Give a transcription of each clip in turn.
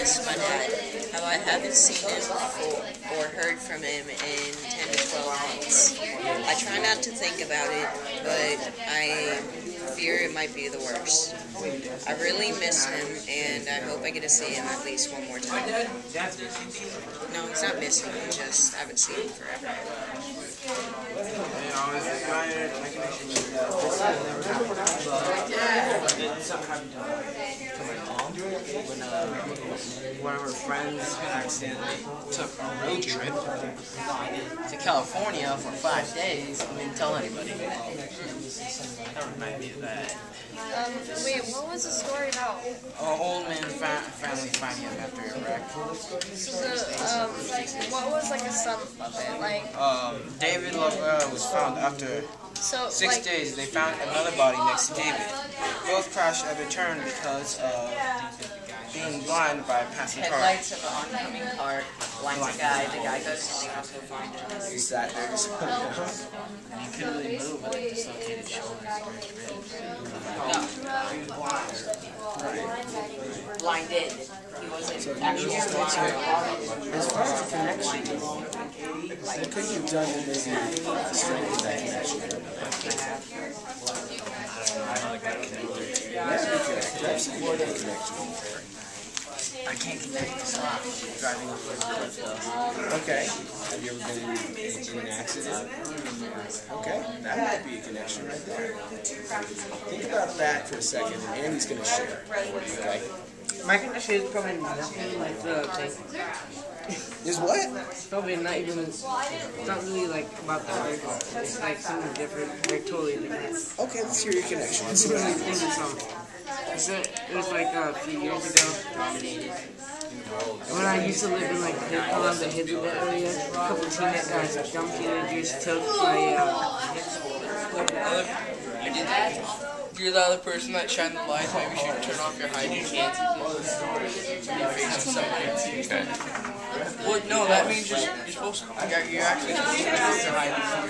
miss my dad. How I haven't seen him or heard from him in 10 to 12 months. I try not to think about it, but I fear it might be the worst. I really miss him, and I hope I get to see him at least one more time. No, he's not missing, I just haven't seen him forever. One of her friends accidentally took a road trip to California for 5 days and didn't tell anybody. That reminded me of that. Wait, what was the story about? Old man family finding him after a wreck. What was like the sum of it? Like, David Lovell was found after 6 days. They found another body next to David. Both crashed at a turn because of being blinded by a passing car. Headlights of an oncoming car blinds a guy. The guy goes to the hospital find him. He sat there just And he couldn't really move with like dislocated shoulders or his ribs. Blinded. He wasn't actually blind. As far as the connection goes, what could you have done to maybe strengthen that connection? I can't connect this off. Driving up the cliff though. Okay. Have you ever been in an accident? Okay, that might be a connection right there. Think about that for a second, and Andy's going to share. Okay? My connection is probably nothing like the tank. Is what? It's probably not even, it's not really like about the article. It's like something different, like totally different. Okay, let's hear your connection. I can't really think of something. It was like a few years ago. When I used to live in like around the Hidden area, a couple young teenagers took my You're the other person that shined the light. Maybe you should turn off your hiding cam. You're facing somebody. Okay. Well, no, that means you're supposed to. You're actually supposed to turn off your hiding cam.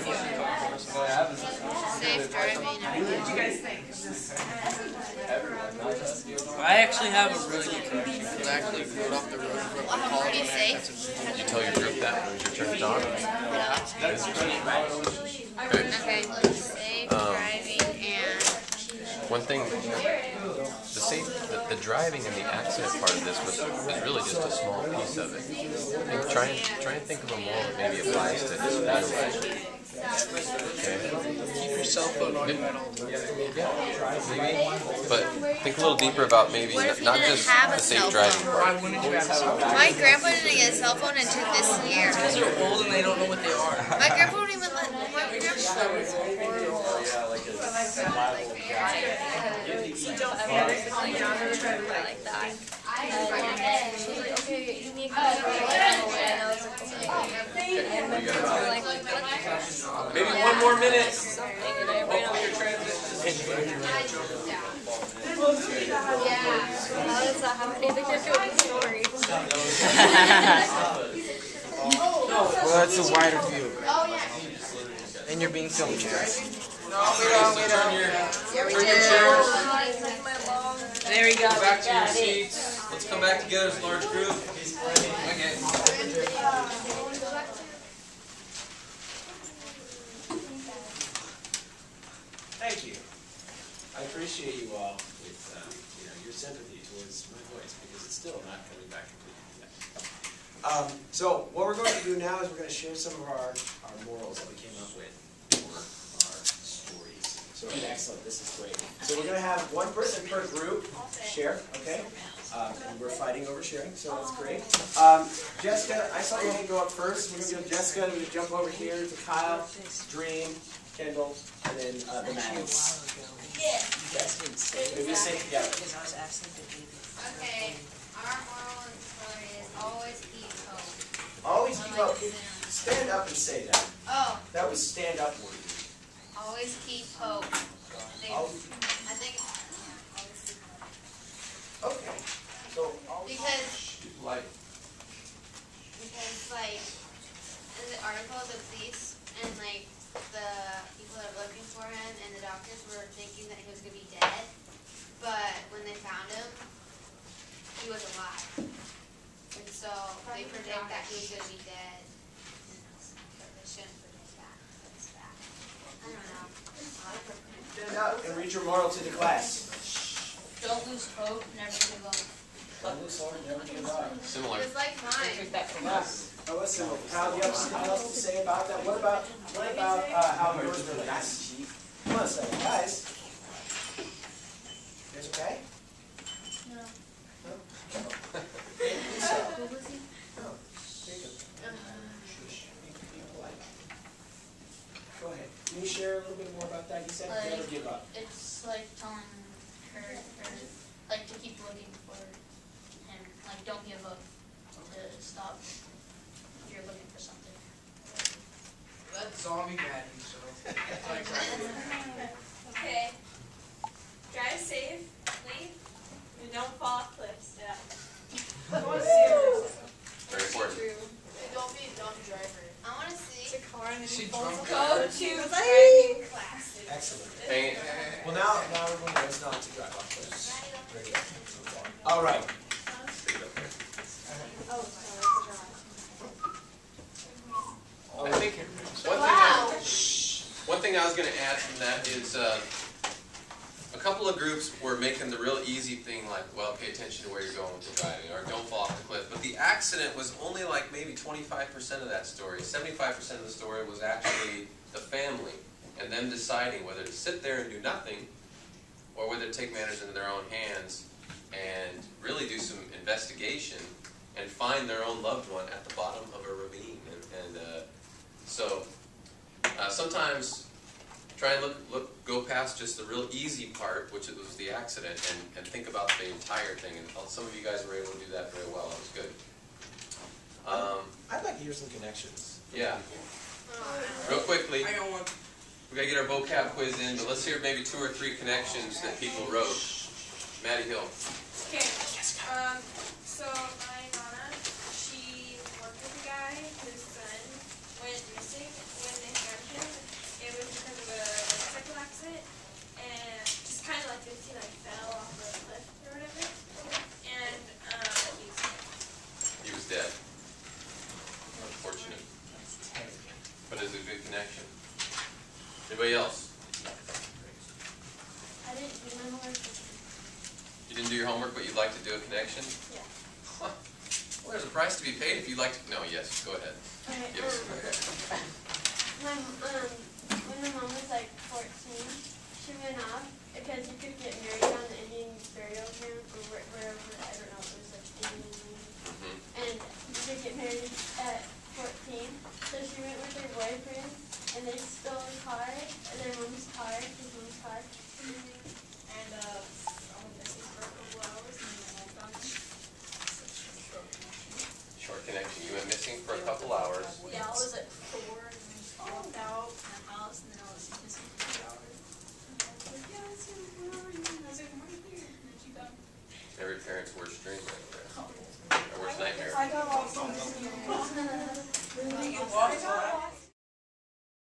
safe driving. I actually have a really good connection because I actually rode off the road from college. Pretty safe. Did you tell your group that when you turned it on? Okay. Okay, safe driving and... One thing, the driving and the accident part of this was really just a small piece of it. Try and think of a more that maybe applies to this video. Okay. Keep your cell phone on you at all times. Maybe, but think a little deeper about maybe not just the safe driving Why part. wouldn't you have a cell phone? My grandpa didn't get a cell phone until this year. Because they're old and they don't know what they are. My grandpa wouldn't even let... My grandpa was horrible. So don't ever sit like down or drive like that. She was like, okay, you need to go away. And I was like, okay. Maybe one more minute. Something, and I ran off. How does that have anything to do with the story? Well, that's a wider view. And you're being filmed, Chaz. Yeah, we do. There we go. Back to your seats. Let's come back together as a large group. Okay. Thank you. I appreciate you all with your sympathy towards my voice because it's still not coming back completely yet. So what we're going to do now is we're going to share some of our morals that we came up with for our stories. So excellent, this is great. So we're going to have one person per group share, okay? And we're fighting over sharing, so that's great. Jessica, I saw your hand go up first. We're going to go to Jessica, and we're going to jump over here to Kyle, Dream, Kendall, and then the Maddens. Maybe say together. Okay, our moral in the story is always keep hope. Always keep up. Stand up and say that. Oh, That was stand up word. always keep hope. I think Okay. So because like in the article, the police and like the people that were looking for him and the doctors were thinking that he was gonna be dead, but when they found him, he was alive. So they predict that he's going to be dead. But they shouldn't predict that. It's bad. I don't know. Stand up and read your moral to the class. Don't lose hope, never give up. Don't lose heart, never give up. Similar. It's like mine. Take that from us. Oh, listen, Hal, do you have something else to say about that? What about how yours were? That's cheap. Come on a second, guys. You guys okay? No. No? Lisa. No. There you go. Shush. Be polite. Go ahead. Can you share a little bit more about that? You said never give up. It's like telling her, like, to keep looking for him. Like, don't give up. To stop if you're looking for something. That's zombie Maddie, so. Okay. Drive safely and don't fall off cliffs. Yeah. Very important. Don't be a dumb driver. I want to see. It's a car and She then drunk go her. to driving class. Excellent. Hang it. Well, now we're going to learn not to drive off cliffs. Very good. All right. I think one thing I was going to add from that is a couple of groups were making the real easy thing, like, well, pay attention to where you're going with the driving, or don't fall off the cliff. But the accident was only like maybe 25% of that story. 75% of the story was actually the family and them deciding whether to sit there and do nothing or whether to take matters into their own hands and really do some investigation and find their own loved one at the bottom of a ravine. So sometimes try and go past just the real easy part, which was the accident, and think about the entire thing. And some of you guys were able to do that very well. That was good. I'd like to hear some connections. Yeah. Real quickly, I got one. we got to get our vocab quiz in, but let's hear maybe 2 or 3 connections that people wrote. Maddie Hill. Okay. So my Nana, she worked with a guy whose son went missing. When they found him, it was because of a motorcycle accident, and just kind of like this, he like fell off a cliff or whatever, and He was dead. Unfortunate. But it's a good connection. Anybody else? I didn't do my homework. You didn't do your homework, but you'd like to do a connection? Yeah. Huh. Well, there's a price to be paid if you'd like to. No, yes, go ahead. Okay, Give us. when my mom was like 14, she went off because you could get married on the Indian burial ground or wherever, I don't know, it was like Indian land. And you could get married at 14. So she went with her boyfriend and they stole a car, their mom's car, his mom's car. and I went missing for a couple hours, and then I found him. Short connection. You went missing for a couple hours. Yeah, I was at 4 and then just walked out my house, and then I was missing for 2 hours. And I was like, yeah, where are you?